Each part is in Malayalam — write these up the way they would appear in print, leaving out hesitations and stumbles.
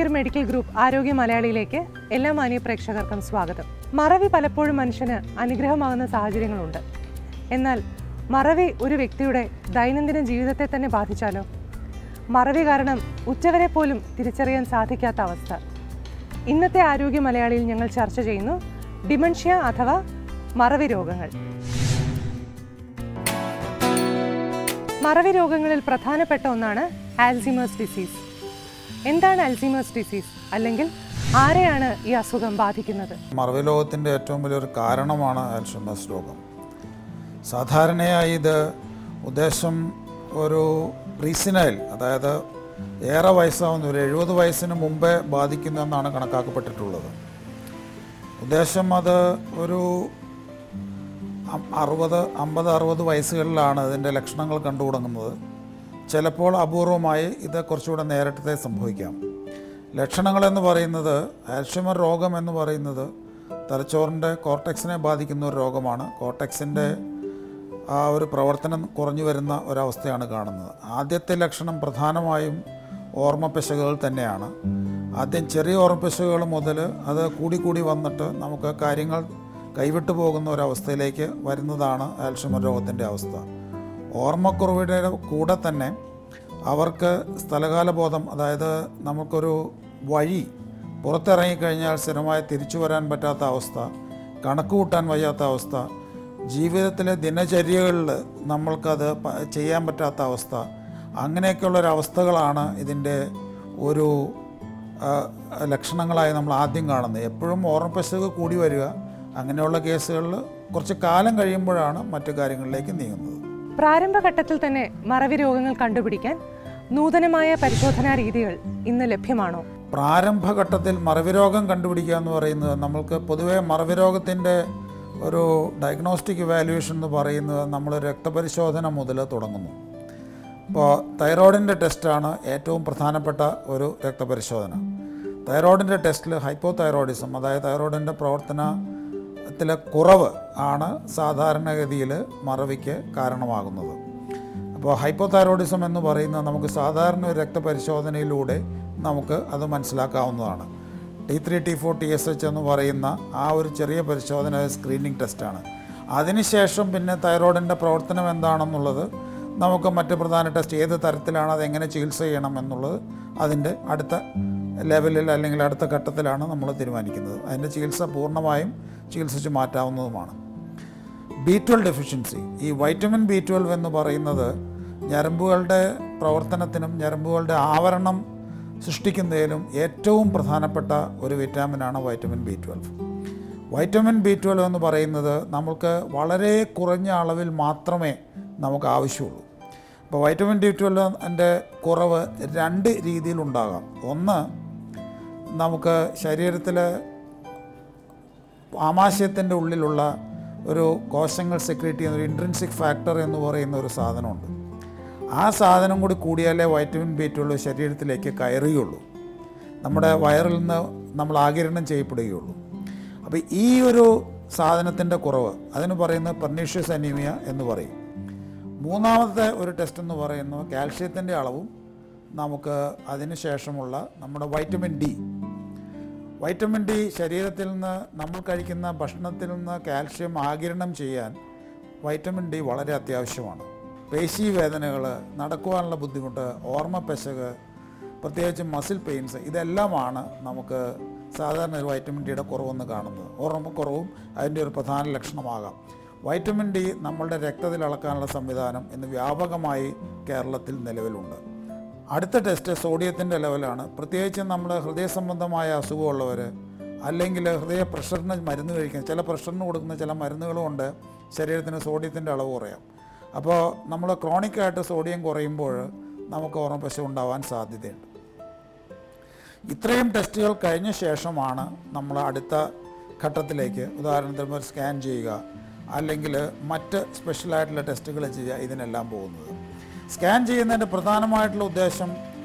സേവിയർ മെഡിക്കൽ ഗ്രൂപ്പ് ആരോഗ്യ മലയാളിയിലേക്ക് എല്ലാ മാന്യ പ്രേക്ഷകർക്കും സ്വാഗതം. മറവി പലപ്പോഴും മനുഷ്യന് അനുഗ്രഹമാകുന്ന സാഹചര്യങ്ങളുണ്ട്. എന്നാൽ മറവി ഒരു വ്യക്തിയുടെ ദൈനംദിന ജീവിതത്തെ തന്നെ ബാധിച്ചാലോ? മറവി കാരണം ഉറ്റവരെ പോലും തിരിച്ചറിയാൻ സാധിക്കാത്ത അവസ്ഥ. ഇന്നത്തെ ആരോഗ്യ മലയാളിയിൽ ഞങ്ങൾ ചർച്ച ചെയ്യുന്നു ഡിമെൻഷ്യ അഥവാ മറവി രോഗങ്ങൾ. മറവി രോഗങ്ങളിൽ പ്രധാനപ്പെട്ട ഒന്നാണ് ആൽസീമേഴ്സ് ഡിസീസ്. എന്താണ് ആൽസീമേഴ്സ് ഡിസീസ്, അല്ലെങ്കിൽ ആരെയാണ് ഈ അസുഖം ബാധിക്കുന്നത്? മറവി രോഗത്തിൻ്റെ ഏറ്റവും വലിയൊരു കാരണമാണ് ആൽസീമേഴ്സ് രോഗം. സാധാരണയായി ഇത് ഉദ്ദേശം ഒരു പ്രീസിനൈൽ, അതായത് ഏറെ വയസ്സാവുന്ന ഒരു 70 വയസ്സിന് മുമ്പേ ബാധിക്കുന്നതെന്നാണ് കണക്കാക്കപ്പെട്ടിട്ടുള്ളത്. ഉദ്ദേശം അത് ഒരു 50-60 വയസ്സുകളിലാണ് ഇതിൻ്റെ ലക്ഷണങ്ങൾ കണ്ടു തുടങ്ങുന്നത്. ചിലപ്പോൾ അപൂർവമായി ഇത് കുറച്ചുകൂടെ നേരത്തെ സംഭവിക്കാം. ലക്ഷണങ്ങളെന്ന് പറയുന്നത്, ആൽഷൈമർ രോഗം എന്ന് പറയുന്നത് തലച്ചോറിൻ്റെ കോർട്ടെക്സിനെ ബാധിക്കുന്ന ഒരു രോഗമാണ്. കോർട്ടെക്സിൻ്റെ ആ ഒരു പ്രവർത്തനം കുറഞ്ഞു വരുന്ന ഒരവസ്ഥയാണ് കാണുന്നത്. ആദ്യത്തെ ലക്ഷണം പ്രധാനമായും ഓർമ്മപ്പിശകുകൾ തന്നെയാണ്. ആദ്യം ചെറിയ ഓർമ്മപ്പിശകുകൾ മുതൽ അത് കൂടി വന്നിട്ട് നമുക്ക് കാര്യങ്ങൾ കൈവിട്ടു പോകുന്ന ഒരവസ്ഥയിലേക്ക് വരുന്നതാണ് ആൽഷൈമർ രോഗത്തിൻ്റെ അവസ്ഥ. ഓർമ്മക്കുറവിൻ്റെ കൂടെ തന്നെ അവർക്ക് സ്ഥലകാല ബോധം, അതായത് നമുക്കൊരു വഴി പുറത്തിറങ്ങിക്കഴിഞ്ഞാൽ സ്ഥിരമായി തിരിച്ചു വരാൻ പറ്റാത്ത അവസ്ഥ, കണക്ക് കൂട്ടാൻ വയ്യാത്ത അവസ്ഥ, ജീവിതത്തിലെ ദിനചര്യകളിൽ നമ്മൾക്കത് ചെയ്യാൻ പറ്റാത്ത അവസ്ഥ, അങ്ങനെയൊക്കെയുള്ളൊരവസ്ഥകളാണ് ഇതിൻ്റെ ഒരു ലക്ഷണങ്ങളായി നമ്മൾ ആദ്യം കാണുന്നത്. എപ്പോഴും ഓർമ്മപ്പിശക് കൂടി വരിക, അങ്ങനെയുള്ള കേസുകളിൽ കുറച്ച് കാലം കഴിയുമ്പോഴാണ് മറ്റു കാര്യങ്ങളിലേക്ക് നീങ്ങുന്നത്. പ്രാരംഭഘട്ടത്തിൽ തന്നെ മറവി രോഗങ്ങൾ കണ്ടുപിടിക്കാൻ നൂതനമായ പരിശോധനാ രീതികൾ ഇന്ന് ലഭ്യമാണോ? പ്രാരംഭഘട്ടത്തിൽ മറവി രോഗം കണ്ടുപിടിക്കുക എന്ന് പറയുന്നത്, നമ്മൾക്ക് പൊതുവേ മറവി രോഗത്തിൻ്റെ ഒരു ഡയഗ്നോസ്റ്റിക് ഇവാലുവേഷൻ എന്ന് പറയുന്നത് നമ്മൾ രക്തപരിശോധന മുതൽ തുടങ്ങുന്നു. ഇപ്പോൾ തൈറോയിഡിൻ്റെ ടെസ്റ്റാണ് ഏറ്റവും പ്രധാനപ്പെട്ട ഒരു രക്തപരിശോധന. തൈറോയിഡിൻ്റെ ടെസ്റ്റിൽ ഹൈപ്പോതൈറോയിഡിസം, അതായത് തൈറോയിഡിൻ്റെ പ്രവർത്തനത്തിലെ കുറവ് ആണ് സാധാരണഗതിയിൽ മറവിക്ക് കാരണമാകുന്നത്. അപ്പോൾ ഹൈപ്പോതൈറോയിഡിസം എന്ന് പറയുന്നത് നമുക്ക് സാധാരണ ഒരു രക്തപരിശോധനയിലൂടെ നമുക്ക് അത് മനസ്സിലാക്കാവുന്നതാണ്. T3, T4, TSH എന്ന് പറയുന്ന ആ ഒരു ചെറിയ പരിശോധന സ്ക്രീനിങ് ടെസ്റ്റാണ്. അതിനുശേഷം പിന്നെ തൈറോയിഡിൻ്റെ പ്രവർത്തനം എന്താണെന്നുള്ളത് നമുക്ക് മറ്റ് പ്രധാന ടെസ്റ്റ് ഏത് തരത്തിലാണ്, അതെങ്ങനെ ചികിത്സ ചെയ്യണം എന്നുള്ളത് അതിൻ്റെ അടുത്ത ലെവലിൽ അല്ലെങ്കിൽ അടുത്ത ഘട്ടത്തിലാണ് നമ്മൾ തീരുമാനിക്കുന്നത്. അതിൻ്റെ ചികിത്സ പൂർണ്ണമായും ചികിത്സിച്ച് മാറ്റാവുന്നതുമാണ്. B12 ഡെഫിഷ്യൻസി, ഈ വൈറ്റമിൻ B12 എന്ന് പറയുന്നത് ഞരമ്പുകളുടെ പ്രവർത്തനത്തിനും ഞരമ്പുകളുടെ ആവരണം സൃഷ്ടിക്കുന്നതിലും ഏറ്റവും പ്രധാനപ്പെട്ട ഒരു വിറ്റാമിനാണ് വൈറ്റമിൻ B12. വൈറ്റമിൻ B12 എന്ന് പറയുന്നത് നമുക്ക് വളരെ കുറഞ്ഞ അളവിൽ മാത്രമേ നമുക്ക് ആവശ്യമുള്ളൂ. അപ്പോൾ വൈറ്റമിൻ B12ൻ്റെ കുറവ് 2 രീതിയിലുണ്ടാകാം. ഒന്ന്, നമുക്ക് ശരീരത്തിലെ ആമാശയത്തിൻ്റെ ഉള്ളിലുള്ള ഒരു കോശങ്ങൾ സെക്രീറ്റ് ചെയ്യുന്ന ഒരു ഇൻട്രിൻസിക് ഫാക്ടർ എന്ന് പറയുന്ന ഒരു സാധനമുണ്ട്. ആ സാധനം കൂടി കൂടിയാലേ വൈറ്റമിൻ B12 ശരീരത്തിലേക്ക് കയറുകയുള്ളൂ, നമ്മുടെ വയറിൽ നിന്ന് നമ്മൾ ആഗിരണം ചെയ്യപ്പെടുകയുള്ളൂ. അപ്പോൾ ഈ ഒരു സാധനത്തിൻ്റെ കുറവ്, അതിന് പറയുന്നത് പെർനീഷ്യസ് അനീമിയ എന്ന് പറയും. മൂന്നാമത്തെ ഒരു ടെസ്റ്റ് എന്ന് പറയുന്നത് കാൽഷ്യത്തിൻ്റെ അളവും നമുക്ക് അതിന് ശേഷമുള്ള നമ്മുടെ വൈറ്റമിൻ ഡി. വൈറ്റമിൻ ഡി ശരീരത്തിൽ നിന്ന് നമ്മൾ കഴിക്കുന്ന ഭക്ഷണത്തിൽ നിന്ന് കാൽഷ്യം ആഗിരണം ചെയ്യാൻ വൈറ്റമിൻ ഡി വളരെ അത്യാവശ്യമാണ്. പേശി വേദനകൾ, നടക്കുവാനുള്ള ബുദ്ധിമുട്ട്, ഓർമ്മപ്പിശക്, പ്രത്യേകിച്ച് മസിൽ പെയിൻസ്, ഇതെല്ലാമാണ് നമുക്ക് സാധാരണ ഒരു വൈറ്റമിൻ ഡിയുടെ കുറവെന്ന് കാണുന്നത്. ഓർമ്മക്കുറവും അതിൻ്റെ ഒരു പ്രധാന ലക്ഷണമാകാം. വൈറ്റമിൻ ഡി നമ്മളുടെ രക്തത്തിൽ അളക്കാനുള്ള സംവിധാനം ഇന്ന് വ്യാപകമായി കേരളത്തിൽ നിലവിലുണ്ട്. അടുത്ത ടെസ്റ്റ് സോഡിയത്തിൻ്റെ ലെവലാണ്. പ്രത്യേകിച്ച് നമ്മൾ ഹൃദയ സംബന്ധമായ അസുഖമുള്ളവർ, അല്ലെങ്കിൽ ഹൃദയ പ്രഷറിന് മരുന്ന് കഴിക്കുന്ന, ചില പ്രഷറിന് കൊടുക്കുന്ന ചില മരുന്നുകളുമുണ്ട് ശരീരത്തിന് സോഡിയത്തിൻ്റെ അളവ് കുറയാം. അപ്പോൾ നമ്മൾ ക്രോണിക്കായിട്ട് സോഡിയം കുറയുമ്പോൾ നമുക്ക് ഓർമ്മപ്പിശക് ഉണ്ടാവാൻ സാധ്യതയുണ്ട്. ഇത്രയും ടെസ്റ്റുകൾ കഴിഞ്ഞ ശേഷമാണ് നമ്മൾ അടുത്ത ഘട്ടത്തിലേക്ക്, ഉദാഹരണത്തിന് ഒരു സ്കാൻ ചെയ്യുക അല്ലെങ്കിൽ മറ്റ് സ്പെഷ്യലായിട്ടുള്ള ടെസ്റ്റുകൾ ചെയ്യുക, ഇതിനെല്ലാം പോകുന്നത്. സ്കാൻ ചെയ്യുന്നതിൻ്റെ പ്രധാനമായിട്ടുള്ള ഉദ്ദേശം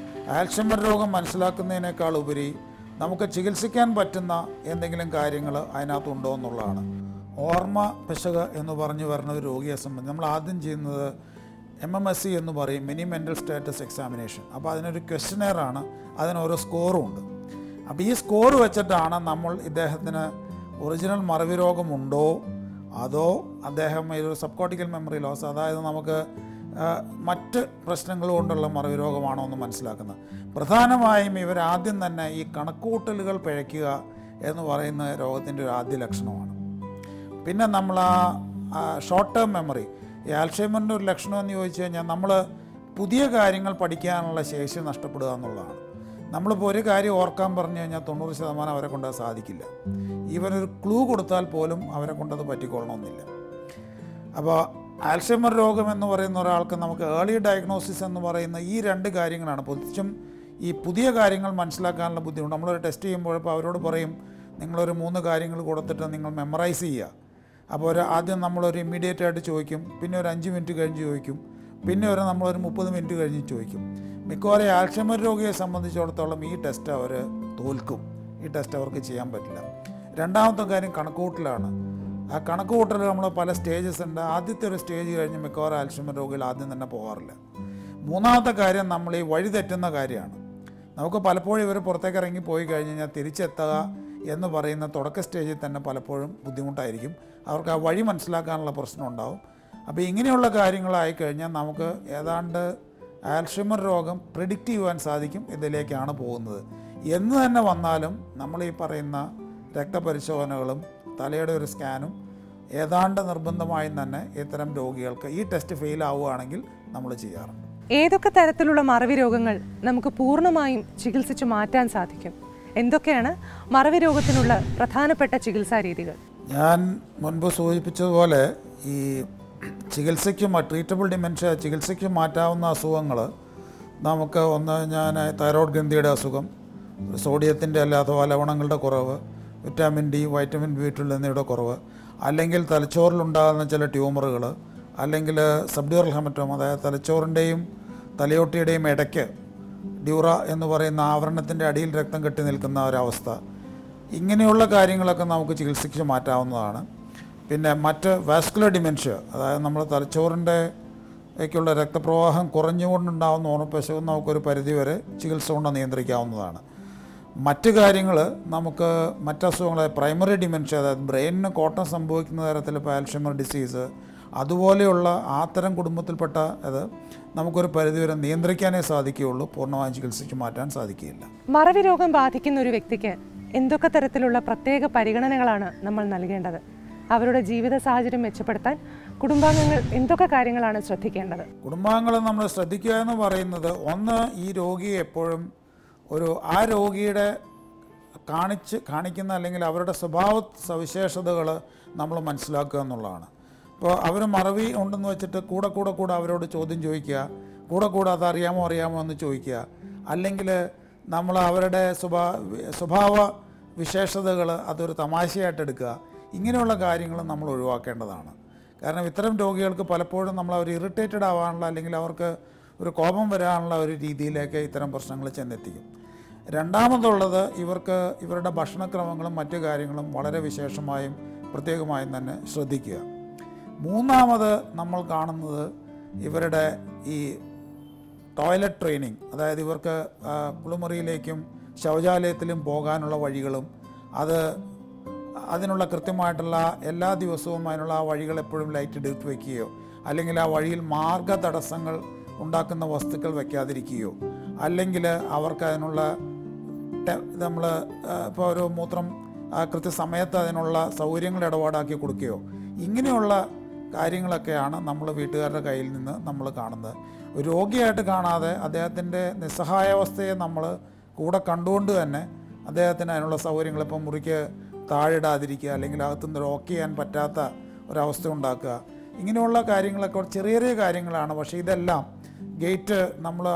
ആൽഷൈമർ രോഗം മനസ്സിലാക്കുന്നതിനേക്കാൾ ഉപരി നമുക്ക് ചികിത്സിക്കാൻ പറ്റുന്ന എന്തെങ്കിലും കാര്യങ്ങൾ അതിനകത്തുണ്ടോ എന്നുള്ളതാണ്. ഓർമ്മ പിശക് എന്ന് പറഞ്ഞു വരുന്ന ഒരു രോഗിയെ സംബന്ധിച്ച് നമ്മൾ ആദ്യം ചെയ്യുന്നത് MMSE എന്ന് പറയും, മിനി മെൻ്റൽ സ്റ്റാറ്റസ് എക്സാമിനേഷൻ. അപ്പോൾ അതിനൊരു ക്വസ്റ്റനെയറാണ്, അതിനോരോ സ്കോറും ഉണ്ട്. അപ്പോൾ ഈ സ്കോർ വെച്ചിട്ടാണ് നമ്മൾ ഇദ്ദേഹത്തിന് ഒറിജിനൽ മറവി രോഗമുണ്ടോ അതോ അദ്ദേഹം ഒരു സബ്കോർട്ടിക്കൽ മെമ്മറി ലോസ്, അതായത് നമുക്ക് മറ്റ് പ്രശ്നങ്ങൾ കൊണ്ടുള്ള മറവി രോഗമാണോ എന്ന് മനസ്സിലാക്കുന്നത്. പ്രധാനമായും ഇവരാദ്യം തന്നെ ഈ കണക്കുകൂട്ടലുകൾ പിഴയ്ക്കുക എന്ന് പറയുന്ന രോഗത്തിൻ്റെ ഒരു ആദ്യ ലക്ഷണമാണ്. പിന്നെ നമ്മൾ ആ ഷോർട്ട് ടേം മെമ്മറി, ഈ ആൽഷൈമറിൻ്റെ ഒരു ലക്ഷണം എന്ന് ചോദിച്ചു കഴിഞ്ഞാൽ നമ്മൾ പുതിയ കാര്യങ്ങൾ പഠിക്കാനുള്ള ശേഷി നഷ്ടപ്പെടുക എന്നുള്ളതാണ്. നമ്മളിപ്പോൾ ഒരു കാര്യം ഓർക്കാൻ പറഞ്ഞു കഴിഞ്ഞാൽ 90% അവരെ കൊണ്ടത് സാധിക്കില്ല. ഈവനൊരു ക്ലൂ കൊടുത്താൽ പോലും അവരെ കൊണ്ടത് പറ്റിക്കൊള്ളണമെന്നില്ല. അപ്പോൾ ആൽഷൈമർ രോഗം എന്ന് പറയുന്ന ഒരാൾക്ക് നമുക്ക് ഏർലി ഡയഗ്നോസിസ് എന്ന് പറയുന്ന ഈ 2 കാര്യങ്ങളാണ്. പ്രത്യേകിച്ചും ഈ പുതിയ കാര്യങ്ങൾ മനസ്സിലാക്കാനുള്ള ബുദ്ധിമുട്ട്. നമ്മളൊരു ടെസ്റ്റ് ചെയ്യുമ്പോഴപ്പോൾ അവരോട് പറയും നിങ്ങളൊരു 3 കാര്യങ്ങൾ കൊടുത്തിട്ട് നിങ്ങൾ മെമ്മറൈസ് ചെയ്യുക. അപ്പോൾ ആദ്യം നമ്മളൊരു ഇമ്മീഡിയറ്റ് ആയിട്ട് ചോദിക്കും, പിന്നെ ഒരു 5 മിനിറ്റ് കഴിഞ്ഞ് ചോദിക്കും, പിന്നെ നമ്മളൊരു 30 മിനിറ്റ് കഴിഞ്ഞ് ചോദിക്കും. മിക്കവാറും ആൽഷൈമർ രോഗിയെ സംബന്ധിച്ചിടത്തോളം ഈ ടെസ്റ്റ് അവർ തോൽക്കും. ഈ ടെസ്റ്റ് അവർക്ക് ചെയ്യാൻ പറ്റില്ല. രണ്ടാമത്തെ കാര്യം കണക്കുകൂട്ടലാണ്. ആ കണക്കുകൂട്ടൽ നമ്മൾ പല സ്റ്റേജസ് ഉണ്ട്. ആദ്യത്തെ ഒരു സ്റ്റേജ് കഴിഞ്ഞ് മിക്കവാറും ആൽഷൈമർ രോഗികൾ ആദ്യം തന്നെ പോകാറില്ല. മൂന്നാമത്തെ കാര്യം നമ്മൾ ഈ വഴി തെറ്റുന്ന കാര്യമാണ്. നമുക്ക് പലപ്പോഴും ഇവർ പുറത്തേക്ക് ഇറങ്ങി പോയി കഴിഞ്ഞ് കഴിഞ്ഞാൽ തിരിച്ചെത്തുക എന്ന് പറയുന്ന തുടക്ക സ്റ്റേജിൽ തന്നെ പലപ്പോഴും ബുദ്ധിമുട്ടായിരിക്കും. അവർക്ക് ആ വഴി മനസ്സിലാക്കാനുള്ള പ്രശ്നം ഉണ്ടാവും. അപ്പോൾ ഇങ്ങനെയുള്ള കാര്യങ്ങളായിക്കഴിഞ്ഞാൽ നമുക്ക് ഏതാണ്ട് ആൽഷൈമർ രോഗം പ്രിഡിക്റ്റ് ചെയ്യുവാൻ സാധിക്കും ഇതിലേക്കാണ് പോകുന്നത് എന്ന് തന്നെ വന്നാലും നമ്മൾ ഈ പറയുന്ന രക്തപരിശോധനകളും തലയുടെ ഒരു സ്കാനും ഏതാണ്ട് നിർബന്ധമായും തന്നെ ഇത്തരം രോഗികൾക്ക് ഈ ടെസ്റ്റ് ഫെയിൽ ആവുകയാണെങ്കിൽ നമ്മൾ ചെയ്യാറുണ്ട്. ഏതൊക്കെ തരത്തിലുള്ള മറവി രോഗങ്ങൾ നമുക്ക് പൂർണ്ണമായും ചികിത്സിച്ച് മാറ്റാൻ സാധിക്കും? എന്തൊക്കെയാണ് മറവി രോഗത്തിനുള്ള പ്രധാനപ്പെട്ട ചികിത്സാ രീതികൾ? ഞാൻ മുൻപ് സൂചിപ്പിച്ചതുപോലെ ഈ ട്രീറ്റബിൾ ഡിമെൻഷ്യ ചികിത്സയ്ക്ക് മാറ്റാവുന്ന അസുഖങ്ങൾ നമുക്ക് ഞാൻ തൈറോയ്ഡ് ഗ്രന്ഥിയുടെ അസുഖം, സോഡിയത്തിൻ്റെ അഥവാ ലവണങ്ങളുടെ കുറവ്, വിറ്റാമിൻ ഡി, വൈറ്റമിൻ B12 എന്നിവയുടെ കുറവ്, അല്ലെങ്കിൽ തലച്ചോറിലുണ്ടാകുന്ന ചില ട്യൂമറുകൾ, അല്ലെങ്കിൽ സബ്ഡ്യൂറൽ ഹെമറ്റോമ, അതായത് തലച്ചോറിൻ്റെയും തലയോട്ടിയുടെയും ഇടയ്ക്ക് ഡ്യൂറ എന്ന് പറയുന്ന ആവരണത്തിൻ്റെ അടിയിൽ രക്തം കെട്ടി നിൽക്കുന്ന ഒരവസ്ഥ, ഇങ്ങനെയുള്ള കാര്യങ്ങളൊക്കെ നമുക്ക് ചികിത്സിച്ച് മാറ്റാവുന്നതാണ്. പിന്നെ മറ്റ് വാസ്കുലർ ഡിമെൻഷ്യ, അതായത് നമ്മൾ തലച്ചോറിൻ്റെക്കുള്ള രക്തപ്രവാഹം കുറഞ്ഞുകൊണ്ടുണ്ടാകുന്ന ഓർമ്മപ്പശവും നമുക്കൊരു പരിധിവരെ ചികിത്സ കൊണ്ട് നിയന്ത്രിക്കാവുന്നതാണ്. മറ്റ് കാര്യങ്ങൾ നമുക്ക് മറ്റസുഖങ്ങൾ, പ്രൈമറി ഡിമെൻഷ്യ, അതായത് ബ്രെയിനിന് കോട്ടം സംഭവിക്കുന്ന തരത്തിൽ ഇപ്പോൾ ആൽഷൈമർ ഡിസീസ് അതുപോലെയുള്ള അത്തരം കുടുംബത്തിൽപ്പെട്ട അത് നമുക്കൊരു പരിധിവരെ നിയന്ത്രിക്കാനേ സാധിക്കുകയുള്ളൂ. പൂർണ്ണമായും ചികിത്സിച്ച് മാറ്റാൻ സാധിക്കുകയില്ല. മറവി രോഗം ബാധിക്കുന്ന ഒരു വ്യക്തിക്ക് എന്തൊക്കെ തരത്തിലുള്ള പ്രത്യേക പരിഗണനകളാണ് നമ്മൾ നൽകേണ്ടത്? അവരുടെ ജീവിത സാഹചര്യം മെച്ചപ്പെടുത്താൻ കുടുംബാംഗങ്ങൾ എന്തൊക്കെ കാര്യങ്ങളാണ് ശ്രദ്ധിക്കേണ്ടത്? കുടുംബാംഗങ്ങൾ നമ്മൾ ശ്രദ്ധിക്കുക എന്ന് പറയുന്നത്, ഒന്ന്, ഈ രോഗിയെ എപ്പോഴും ആ രോഗിയുടെ കാണിക്കുന്ന അല്ലെങ്കിൽ അവരുടെ സ്വഭാവ സവിശേഷതകൾ നമ്മൾ മനസ്സിലാക്കുക എന്നുള്ളതാണ്. ഇപ്പോൾ അവർ മറവി ഉണ്ടെന്ന് വെച്ചിട്ട് കൂടെ അവരോട് ചോദ്യം ചോദിക്കുക, കൂടെ അതറിയാമോ എന്ന് ചോദിക്കുക, അല്ലെങ്കിൽ നമ്മൾ അവരുടെ സ്വഭാവ വിശേഷതകൾ അതൊരു തമാശയായിട്ട് എടുക്കുക. ഇങ്ങനെയുള്ള കാര്യങ്ങൾ നമ്മൾ ഒഴിവാക്കേണ്ടതാണ്. കാരണം ഇത്തരം രോഗികൾക്ക് പലപ്പോഴും നമ്മൾ അവർ ഇറിറ്റേറ്റഡ് ആവാനുള്ള അല്ലെങ്കിൽ അവർക്ക് ഒരു കോപം വരാനുള്ള ഒരു രീതിയിലേക്ക് ഇത്തരം പ്രശ്നങ്ങൾ ചെന്നെത്തിക്കും. രണ്ടാമതുള്ളത്, ഇവരുടെ ഭക്ഷണക്രമങ്ങളും മറ്റു കാര്യങ്ങളും വളരെ വിശേഷമായും പ്രത്യേകമായും തന്നെ ശ്രദ്ധിക്കുക. മൂന്നാമത് നമ്മൾ കാണുന്നത് ഇവരുടെ ഈ ടോയ്ലറ്റ് ട്രെയിനിങ്, അതായത് ഇവർക്ക് കുളിമുറിയിലേക്കും ശൗചാലയത്തിലും പോകാനുള്ള വഴികളും അതിനുള്ള കൃത്യമായിട്ടുള്ള എല്ലാ ദിവസവും അതിനുള്ള ആ വഴികൾ എപ്പോഴും ലൈറ്റ് ഇട്ട് വയ്ക്കുകയോ അല്ലെങ്കിൽ ആ വഴിയിൽ മാർഗ തടസ്സങ്ങൾ ഉണ്ടാക്കുന്ന വസ്തുക്കൾ വയ്ക്കാതിരിക്കുകയോ അല്ലെങ്കിൽ അവർക്ക് അതിനുള്ള നമ്മൾ ഇപ്പോൾ ഒരു മൂത്രം കൃത്യസമയത്ത് അതിനുള്ള സൗകര്യങ്ങൾ ഇടപാടാക്കി കൊടുക്കുകയോ ഇങ്ങനെയുള്ള കാര്യങ്ങളൊക്കെയാണ് നമ്മൾ വീട്ടുകാരുടെ കയ്യിൽ നിന്ന് നമ്മൾ കാണുന്നത്. ഒരു രോഗിയായിട്ട് കാണാതെ അദ്ദേഹത്തിൻ്റെ നിസ്സഹായാവസ്ഥയെ നമ്മൾ കൂടെ കണ്ടുകൊണ്ട് തന്നെ അദ്ദേഹത്തിന് അതിനുള്ള സൗകര്യങ്ങൾ, ഇപ്പം മുറിക്ക് താഴിടാതിരിക്കുക അല്ലെങ്കിൽ അകത്തുനിന്ന് ലോക്ക് ചെയ്യാൻ പറ്റാത്ത ഒരവസ്ഥ ഉണ്ടാക്കുക, ഇങ്ങനെയുള്ള കാര്യങ്ങളൊക്കെ ചെറിയ കാര്യങ്ങളാണ്. പക്ഷേ ഇതെല്ലാം ഗേറ്റ്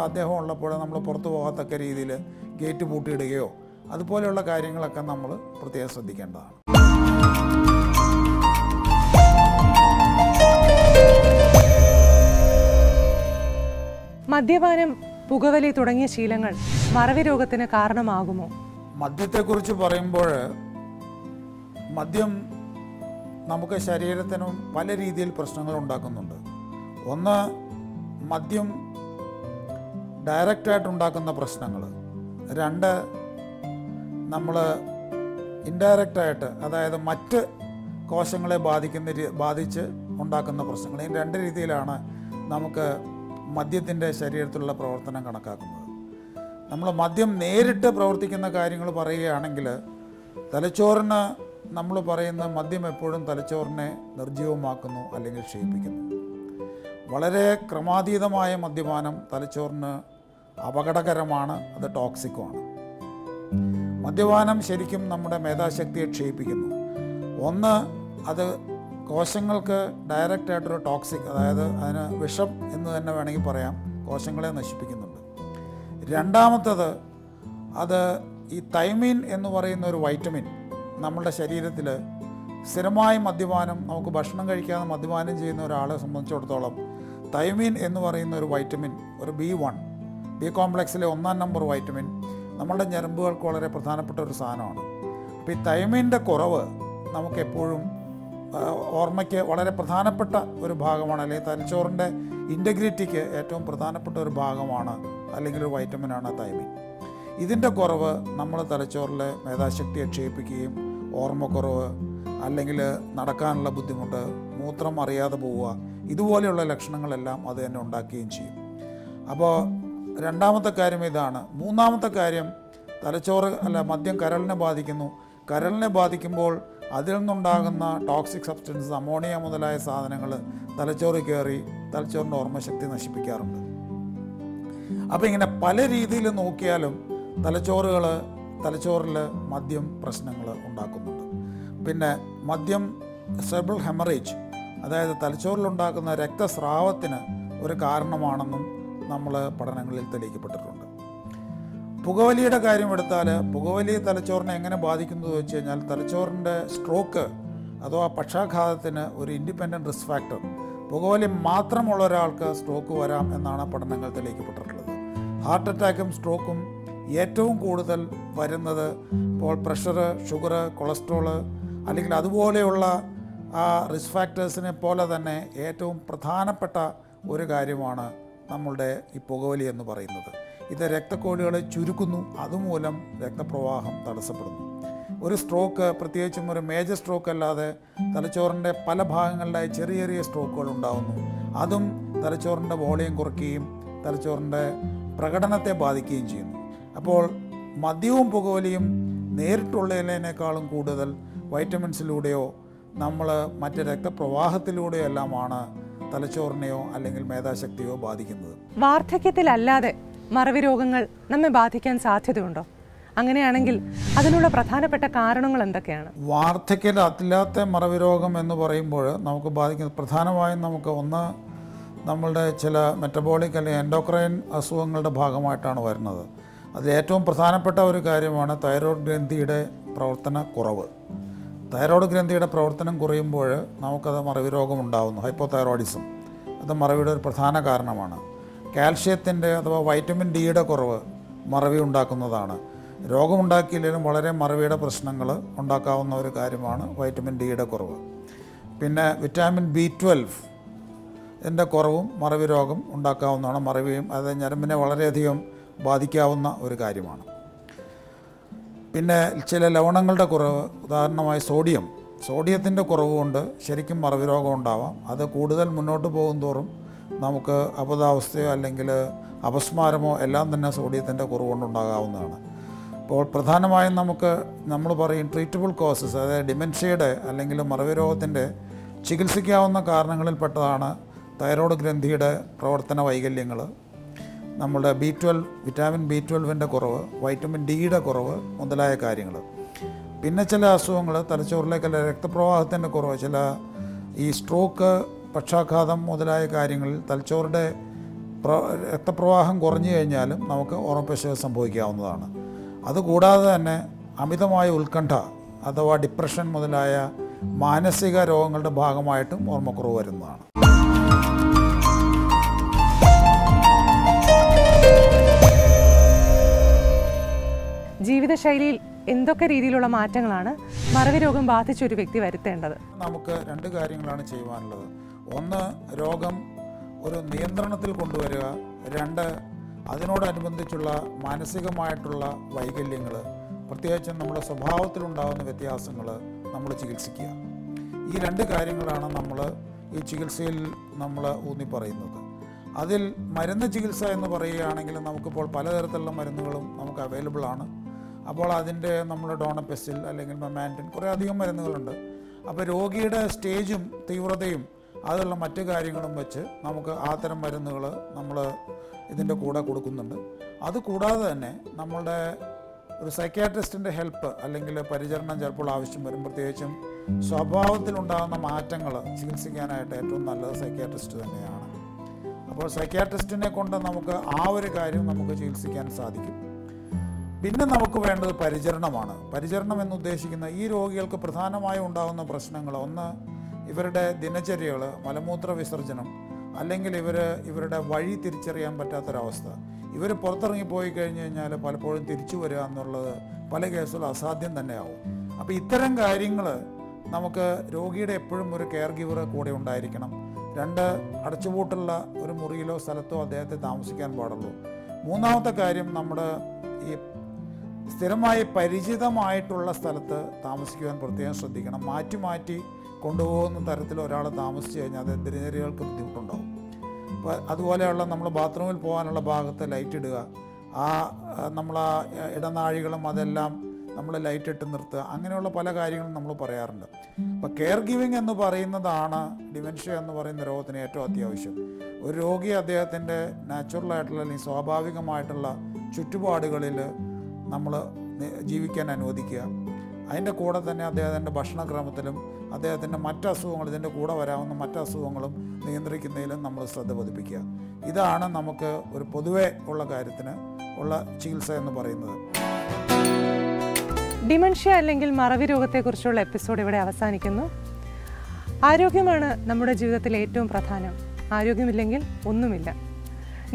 അദ്ദേഹം ഉള്ളപ്പോൾ നമ്മൾ പുറത്തു പോകത്തക്ക രീതിയിൽ ഗേറ്റ് പൂട്ടിയിടുകയോ അതുപോലെയുള്ള കാര്യങ്ങളൊക്കെ നമ്മൾ പ്രത്യേകം ശ്രദ്ധിക്കേണ്ടതാണ്. മദ്യപാനം, പുകവലി തുടങ്ങിയ ശീലങ്ങൾ മറവി രോഗത്തിന് കാരണമാകുമോ? മദ്യത്തെക്കുറിച്ച് പറയുമ്പോൾ, മദ്യം നമുക്ക് ശരീരത്തിനും പല രീതിയിൽ പ്രശ്നങ്ങൾ ഉണ്ടാക്കുന്നുണ്ട്. ഒന്ന്, മദ്യം ഡയറക്റ്റായിട്ട് ഉണ്ടാക്കുന്ന പ്രശ്നങ്ങൾ. രണ്ട്, നമ്മൾ ഇൻഡയറക്റ്റായിട്ട്, അതായത് മറ്റ് കോശങ്ങളെ ബാധിച്ച് ഉണ്ടാക്കുന്ന പ്രശ്നങ്ങൾ. ഈ രണ്ട് രീതിയിലാണ് നമുക്ക് മദ്യത്തിൻ്റെ ശരീരത്തിലുള്ള പ്രവർത്തനം കണക്കാക്കുന്നത്. നമ്മൾ മദ്യം നേരിട്ട് പ്രവർത്തിക്കുന്ന കാര്യങ്ങൾ പറയുകയാണെങ്കിൽ, തലച്ചോറിന് നമ്മൾ പറയുന്ന മദ്യം എപ്പോഴും തലച്ചോറിനെ നിർജ്ജീവമാക്കുന്നു അല്ലെങ്കിൽ ക്ഷയിപ്പിക്കുന്നു. വളരെ ക്രമാതീതമായ മദ്യപാനം തലച്ചോറിന് അപകടകരമാണ്, അത് ടോക്സിക്കുമാണ്. മദ്യപാനം ശരിക്കും നമ്മുടെ മേധാശക്തിയെ ക്ഷയിപ്പിക്കുന്നു. ഒന്ന്, അത് കോശങ്ങൾക്ക് ഡയറക്റ്റായിട്ടൊരു ടോക്സിക്, അതായത് അതിന് വിഷം എന്ന് തന്നെ വേണമെങ്കിൽ പറയാം, കോശങ്ങളെ നശിപ്പിക്കുന്നുണ്ട്. രണ്ടാമത്തത്, അത് ഈ തൈമീൻ എന്ന് പറയുന്ന ഒരു വൈറ്റമിൻ നമ്മളുടെ ശരീരത്തിൽ സ്ഥിരമായി മദ്യപാനം, നമുക്ക് ഭക്ഷണം കഴിക്കാതെ മദ്യപാനം ചെയ്യുന്ന ഒരാളെ സംബന്ധിച്ചിടത്തോളം തൈമീൻ എന്ന് പറയുന്ന ഒരു വൈറ്റമിൻ, ഒരു B1 ബി കോംപ്ലക്സിലെ 1-ാം നമ്പർ വൈറ്റമിൻ നമ്മളുടെ ഞരമ്പുകൾക്ക് വളരെ പ്രധാനപ്പെട്ട ഒരു സാധനമാണ്. അപ്പോൾ ഈ തൈമീൻ്റെ കുറവ് നമുക്കെപ്പോഴും ഓർമ്മയ്ക്ക് വളരെ പ്രധാനപ്പെട്ട ഒരു ഭാഗമാണ്, അല്ലെങ്കിൽ തലച്ചോറിൻ്റെ ഇൻറ്റഗ്രിറ്റിക്ക് ഏറ്റവും പ്രധാനപ്പെട്ട ഒരു ഭാഗമാണ്, അല്ലെങ്കിൽ ഒരു വൈറ്റമിനാണ് തൈമീൻ. ഇതിൻ്റെ കുറവ് നമ്മൾ തലച്ചോറിലെ മേധാശക്തിയെ ക്ഷയിപ്പിക്കുകയും ഓർമ്മക്കുറവ്, അല്ലെങ്കിൽ നടക്കാനുള്ള ബുദ്ധിമുട്ട്, മൂത്രം അറിയാതെ പോവുക, ഇതുപോലെയുള്ള ലക്ഷണങ്ങളെല്ലാം അത് തന്നെ ഉണ്ടാക്കുകയും ചെയ്യും. അപ്പോൾ രണ്ടാമത്തെ കാര്യം ഇതാണ്. മൂന്നാമത്തെ കാര്യം, മദ്യം കരളിനെ ബാധിക്കുന്നു. കരളിനെ ബാധിക്കുമ്പോൾ അതിൽ നിന്നുണ്ടാകുന്ന ടോക്സിക് സബ്സ്റ്റൻസ്, അമോണിയ മുതലായ സാധനങ്ങൾ തലച്ചോറിൽ കയറി തലച്ചോറിൻ്റെ ഓർമ്മശക്തി നശിപ്പിക്കാറുണ്ട്. അപ്പോൾ ഇങ്ങനെ പല രീതിയിൽ നോക്കിയാലും തലച്ചോറിൽ മദ്യം പ്രശ്നങ്ങൾ ഉണ്ടാക്കുന്നുണ്ട്. പിന്നെ മദ്യം സെറിബ്രൽ ഹെമറേജ്, അതായത് തലച്ചോറിലുണ്ടാക്കുന്ന രക്തസ്രാവത്തിന് ഒരു കാരണമാണെന്നും നമ്മൾ പഠനങ്ങളിൽ തെളിയിക്കപ്പെട്ടിട്ടുണ്ട്. പുകവലിയുടെ കാര്യം എടുത്താൽ, പുകവലി തലച്ചോറിനെ എങ്ങനെ ബാധിക്കുന്നത് വെച്ച് കഴിഞ്ഞാൽ, തലച്ചോറിൻ്റെ സ്ട്രോക്ക് അഥവാ പക്ഷാഘാതത്തിന് ഒരു ഇൻഡിപെൻഡൻറ്റ് റിസ്ക് ഫാക്ടർ, പുകവലി മാത്രമുള്ള ഒരാൾക്ക് സ്ട്രോക്ക് വരാം എന്നാണ് പഠനങ്ങൾ തെളിയിക്കപ്പെട്ടിട്ടുള്ളത്. ഹാർട്ട് അറ്റാക്കും സ്ട്രോക്കും ഏറ്റവും കൂടുതൽ വരുന്നത് ഇപ്പോൾ പ്രഷർ, ഷുഗർ, കൊളസ്ട്രോള്, അല്ലെങ്കിൽ അതുപോലെയുള്ള ആ റിസ്ക് ഫാക്ടേഴ്സിനെ പോലെ തന്നെ ഏറ്റവും പ്രധാനപ്പെട്ട ഒരു കാര്യമാണ് നമ്മളുടെ ഈ പുകവലി എന്ന് പറയുന്നത്. ഇത് രക്തക്കോഴികളെ ചുരുക്കുന്നു, അതുമൂലം രക്തപ്രവാഹം തടസ്സപ്പെടുന്നു. ഒരു സ്ട്രോക്ക്, പ്രത്യേകിച്ചും ഒരു മേജർ സ്ട്രോക്ക് അല്ലാതെ തലച്ചോറിൻ്റെ പല ഭാഗങ്ങളിലായി ചെറിയ ചെറിയ സ്ട്രോക്കുകൾ ഉണ്ടാകുന്നു. അതും തലച്ചോറിൻ്റെ വോളിയം കുറയ്ക്കുകയും തലച്ചോറിൻ്റെ പ്രകടനത്തെ ബാധിക്കുകയും ചെയ്യുന്നു. അപ്പോൾ മദ്യവും പുകവലിയും നേരിട്ടുള്ളതിനേക്കാളും കൂടുതൽ വൈറ്റമിൻസിലൂടെയോ നമ്മൾ മറ്റ് രക്തപ്രവാഹത്തിലൂടെയോ എല്ലാമാണ് തലച്ചോറിനെയോ അല്ലെങ്കിൽ മേധാശക്തിയോ ബാധിക്കുന്നത്. വാർദ്ധക്യത്തിലല്ലാതെ മറവി രോഗങ്ങൾ നമ്മെ ബാധിക്കാൻ സാധ്യതയുണ്ടോ? അങ്ങനെയാണെങ്കിൽ അതിനുള്ള പ്രധാനപ്പെട്ട കാരണങ്ങൾ എന്തൊക്കെയാണ്? വാർദ്ധക്യത്തിലല്ലാത്ത മറവി രോഗം എന്ന് പറയുമ്പോൾ നമുക്ക് ബാധിക്കുന്നത് പ്രധാനമായും ഒന്ന് നമ്മളുടെ ചില മെറ്റബോളിക് അല്ലെങ്കിൽ എൻഡോക്രൈൻ അസുഖങ്ങളുടെ ഭാഗമായിട്ടാണ് വരുന്നത്. അതിൽ ഏറ്റവും പ്രധാനപ്പെട്ട ഒരു കാര്യമാണ് തൈറോയ്ഡ് ഗ്രന്ഥിയുടെ പ്രവർത്തന കുറവ്. തൈറോയ്ഡ് ഗ്രന്ഥിയുടെ പ്രവർത്തനം കുറയുമ്പോൾ നമുക്കത് മറവി രോഗം ഉണ്ടാകുന്നു. ഹൈപ്പോതൈറോയിഡിസം അത് മറവിയുടെ ഒരു പ്രധാന കാരണമാണ്. കാൽഷ്യത്തിൻ്റെ അഥവാ വൈറ്റമിൻ ഡിയുടെ കുറവ് മറവി ഉണ്ടാക്കുന്നതാണ്. രോഗമുണ്ടാക്കിയില്ലെങ്കിലും വളരെ മറവിയുടെ പ്രശ്നങ്ങൾ ഉണ്ടാക്കാവുന്ന ഒരു കാര്യമാണ് വൈറ്റമിൻ ഡിയുടെ കുറവ്. പിന്നെ വിറ്റാമിൻ B12 ഇതിൻ്റെ കുറവും മറവി രോഗം ഉണ്ടാക്കാവുന്നതാണ്. മറവിയും അത് ഞരമ്പിനെ വളരെയധികം ബാധിക്കാവുന്ന ഒരു കാര്യമാണ്. പിന്നെ ചില ലവണങ്ങളുടെ കുറവ്, ഉദാഹരണമായി സോഡിയത്തിൻ്റെ കുറവ് കൊണ്ട് ശരിക്കും മറവി രോഗം ഉണ്ടാവാം. അത് കൂടുതൽ മുന്നോട്ട് പോകും തോറും നമുക്ക് അബോധാവസ്ഥയോ അല്ലെങ്കിൽ അപസ്മാരമോ എല്ലാം തന്നെ സോഡിയത്തിൻ്റെ കുറവ് കൊണ്ടുണ്ടാകാവുന്നതാണ്. അപ്പോൾ പ്രധാനമായും നമ്മൾ പറയും ട്രീറ്റബിൾ കോസസ്, അതായത് ഡിമെൻഷ്യയുടെ അല്ലെങ്കിൽ മറവി രോഗത്തിൻ്റെ ചികിത്സിക്കാവുന്ന കാരണങ്ങളിൽപ്പെട്ടതാണ് തൈറോയ്ഡ് ഗ്രന്ഥിയുടെ പ്രവർത്തന വൈകല്യങ്ങൾ, നമ്മുടെ വിറ്റാമിൻ B12 കുറവ്, വൈറ്റമിൻ ഡിയുടെ കുറവ് മുതലായ കാര്യങ്ങൾ. പിന്നെ ചില അസുഖങ്ങൾ, തലച്ചോറിലേക്കുള്ള രക്തപ്രവാഹത്തിൻ്റെ കുറവ്, ചില ഈ സ്ട്രോക്ക്, പക്ഷാഘാതം മുതലായ കാര്യങ്ങളിൽ തലച്ചോറിൻ്റെ രക്തപ്രവാഹം കുറഞ്ഞു കഴിഞ്ഞാലും നമുക്ക് ഓർമ്മപ്പിശക് സംഭവിക്കാവുന്നതാണ്. അതുകൂടാതെ തന്നെ അമിതമായ ഉത്കണ്ഠ അഥവാ ഡിപ്രഷൻ മുതലായ മാനസിക രോഗങ്ങളുടെ ഭാഗമായിട്ടും ഓർമ്മക്കുറവ് വരുന്നതാണ്. ജീവിതശൈലിയിൽ എന്തൊക്കെ രീതിയിലുള്ള മാറ്റങ്ങളാണ് മറവി രോഗം ബാധിച്ചൊരു വ്യക്തി വരുത്തേണ്ടത്? നമുക്ക് രണ്ട് കാര്യങ്ങളാണ് ചെയ്യുവാനുള്ളത്. ഒന്ന്, രോഗം ഒരു നിയന്ത്രണത്തിൽ കൊണ്ടുവരിക. രണ്ട്, അതിനോടനുബന്ധിച്ചുള്ള മാനസികമായിട്ടുള്ള വൈകല്യങ്ങൾ, പ്രത്യേകിച്ചും നമ്മുടെ സ്വഭാവത്തിലുണ്ടാകുന്ന വ്യത്യാസങ്ങൾ നമ്മൾ ചികിത്സിക്കുക. ഈ 2 കാര്യങ്ങളാണ് നമ്മൾ ഈ ചികിത്സയിൽ നമ്മൾ ഊന്നി പറയുന്നത്. അതിൽ മരുന്ന് ചികിത്സ എന്ന് പറയുകയാണെങ്കിൽ നമുക്കിപ്പോൾ പലതരത്തിലുള്ള മരുന്നുകളും നമുക്ക് അവൈലബിൾ ആണ്. അപ്പോൾ അതിൻ്റെ നമ്മൾ ഡോണപ്പെസിൽ അല്ലെങ്കിൽ മെമാൻറ്റിൻ കുറേ അധികം മരുന്നുകളുണ്ട്. അപ്പോൾ രോഗിയുടെ സ്റ്റേജും തീവ്രതയും അതുള്ള മറ്റു കാര്യങ്ങളും വെച്ച് നമുക്ക് അത്തരം മരുന്നുകൾ നമ്മൾ ഇതിൻ്റെ കൂടെ കൊടുക്കുന്നുണ്ട്. അതുകൂടാതെ തന്നെ നമ്മളുടെ ഒരു സൈക്യാട്രിസ്റ്റിൻ്റെ ഹെൽപ്പ് അല്ലെങ്കിൽ പരിചരണം ചിലപ്പോൾ ആവശ്യം വരും. പ്രത്യേകിച്ചും സ്വഭാവത്തിലുണ്ടാകുന്ന മാറ്റങ്ങൾ ചികിത്സിക്കാനായിട്ട് ഏറ്റവും നല്ലത് സൈക്യാട്രിസ്റ്റ് തന്നെയാണ്. അപ്പോൾ സൈക്യാട്രിസ്റ്റിനെ കൊണ്ട് നമുക്ക് ആ ഒരു കാര്യം നമുക്ക് ചികിത്സിക്കാൻ സാധിക്കും. പിന്നെ നമുക്ക് വേണ്ടത് പരിചരണമാണ്. പരിചരണം എന്നുദ്ദേശിക്കുന്ന ഈ രോഗികൾക്ക് പ്രധാനമായും ഉണ്ടാകുന്ന പ്രശ്നങ്ങൾ, ഒന്ന് ഇവരുടെ ദിനചര്യകൾ, മലമൂത്ര വിസർജനം, അല്ലെങ്കിൽ ഇവരുടെ വഴി തിരിച്ചറിയാൻ പറ്റാത്തൊരവസ്ഥ. ഇവർ പുറത്തിറങ്ങിപ്പോയി കഴിഞ്ഞ് കഴിഞ്ഞാൽ പലപ്പോഴും തിരിച്ചു വരിക എന്നുള്ളത് പല കേസുകളും അസാധ്യം തന്നെയാവും. അപ്പോൾ ഇത്തരം കാര്യങ്ങൾ നമുക്ക് രോഗിയുടെ എപ്പോഴും ഒരു കെയർ ഗിവർ കൂടെ ഉണ്ടായിരിക്കണം. 2, അടച്ചുപൂട്ടുള്ള ഒരു മുറിയിലോ സ്ഥലത്തോ അദ്ദേഹത്തെ താമസിക്കാൻ പാടുള്ളൂ. 3ാമത്തെ കാര്യം, നമ്മുടെ ഈ സ്ഥിരമായി പരിചിതമായിട്ടുള്ള സ്ഥലത്ത് താമസിക്കുവാൻ പ്രത്യേകം ശ്രദ്ധിക്കണം. മാറ്റി മാറ്റി കൊണ്ടുപോകുന്ന തരത്തിൽ ഒരാൾ താമസിച്ച് കഴിഞ്ഞാൽ അത് ദിനചര്യകൾക്ക് ബുദ്ധിമുട്ടുണ്ടാകും. അപ്പോൾ അതുപോലെയുള്ള നമ്മൾ ബാത്റൂമിൽ പോകാനുള്ള ഭാഗത്ത് ലൈറ്റ് ഇടുക, നമ്മൾ ഇടനാഴികളും അതെല്ലാം നമ്മൾ ലൈറ്റ് ഇട്ട് നിർത്തുക, അങ്ങനെയുള്ള പല കാര്യങ്ങളും നമ്മൾ പറയാറുണ്ട്. അപ്പോൾ കെയർ ഗിവിങ് എന്ന് പറയുന്നതാണ് ഡിമെൻഷ്യ എന്ന് പറയുന്ന രോഗത്തിന് ഏറ്റവും അത്യാവശ്യം. ഒരു രോഗി അദ്ദേഹത്തിൻ്റെ നാച്ചുറലായിട്ടുള്ള അല്ലെങ്കിൽ സ്വാഭാവികമായിട്ടുള്ള ചുറ്റുപാടുകളിൽ നമ്മൾ ജീവിക്കാൻ അനുവദിക്കുക. അതിൻ്റെ കൂടെ തന്നെ അദ്ദേഹത്തിൻ്റെ ഭക്ഷണക്രമത്തിലും അദ്ദേഹത്തിൻ്റെ മറ്റസുഖങ്ങൾ, ഇതിൻ്റെ കൂടെ വരാവുന്ന മറ്റസുഖങ്ങളും നിയന്ത്രിക്കുന്നതിലും നമ്മൾ ശ്രദ്ധ പതിപ്പിക്കുക. ഇതാണ് നമുക്ക് ഒരു പൊതുവെ ഉള്ള കാര്യത്തിന് ഉള്ള ചികിത്സ എന്ന് പറയുന്നത്. ഡിമെൻഷ്യ അല്ലെങ്കിൽ മറവി രോഗത്തെക്കുറിച്ചുള്ള എപ്പിസോഡ് ഇവിടെ അവസാനിക്കുന്നു. ആരോഗ്യമാണ് നമ്മുടെ ജീവിതത്തിൽ ഏറ്റവും പ്രധാനം. ആരോഗ്യമില്ലെങ്കിൽ ഒന്നുമില്ല.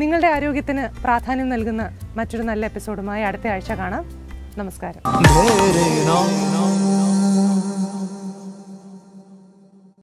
നിങ്ങളുടെ ആരോഗ്യത്തിന് പ്രാധാന്യം നൽകുന്ന മറ്റൊരു നല്ല എപ്പിസോഡുമായി അടുത്ത ആഴ്ച കാണാം. നമസ്കാരം.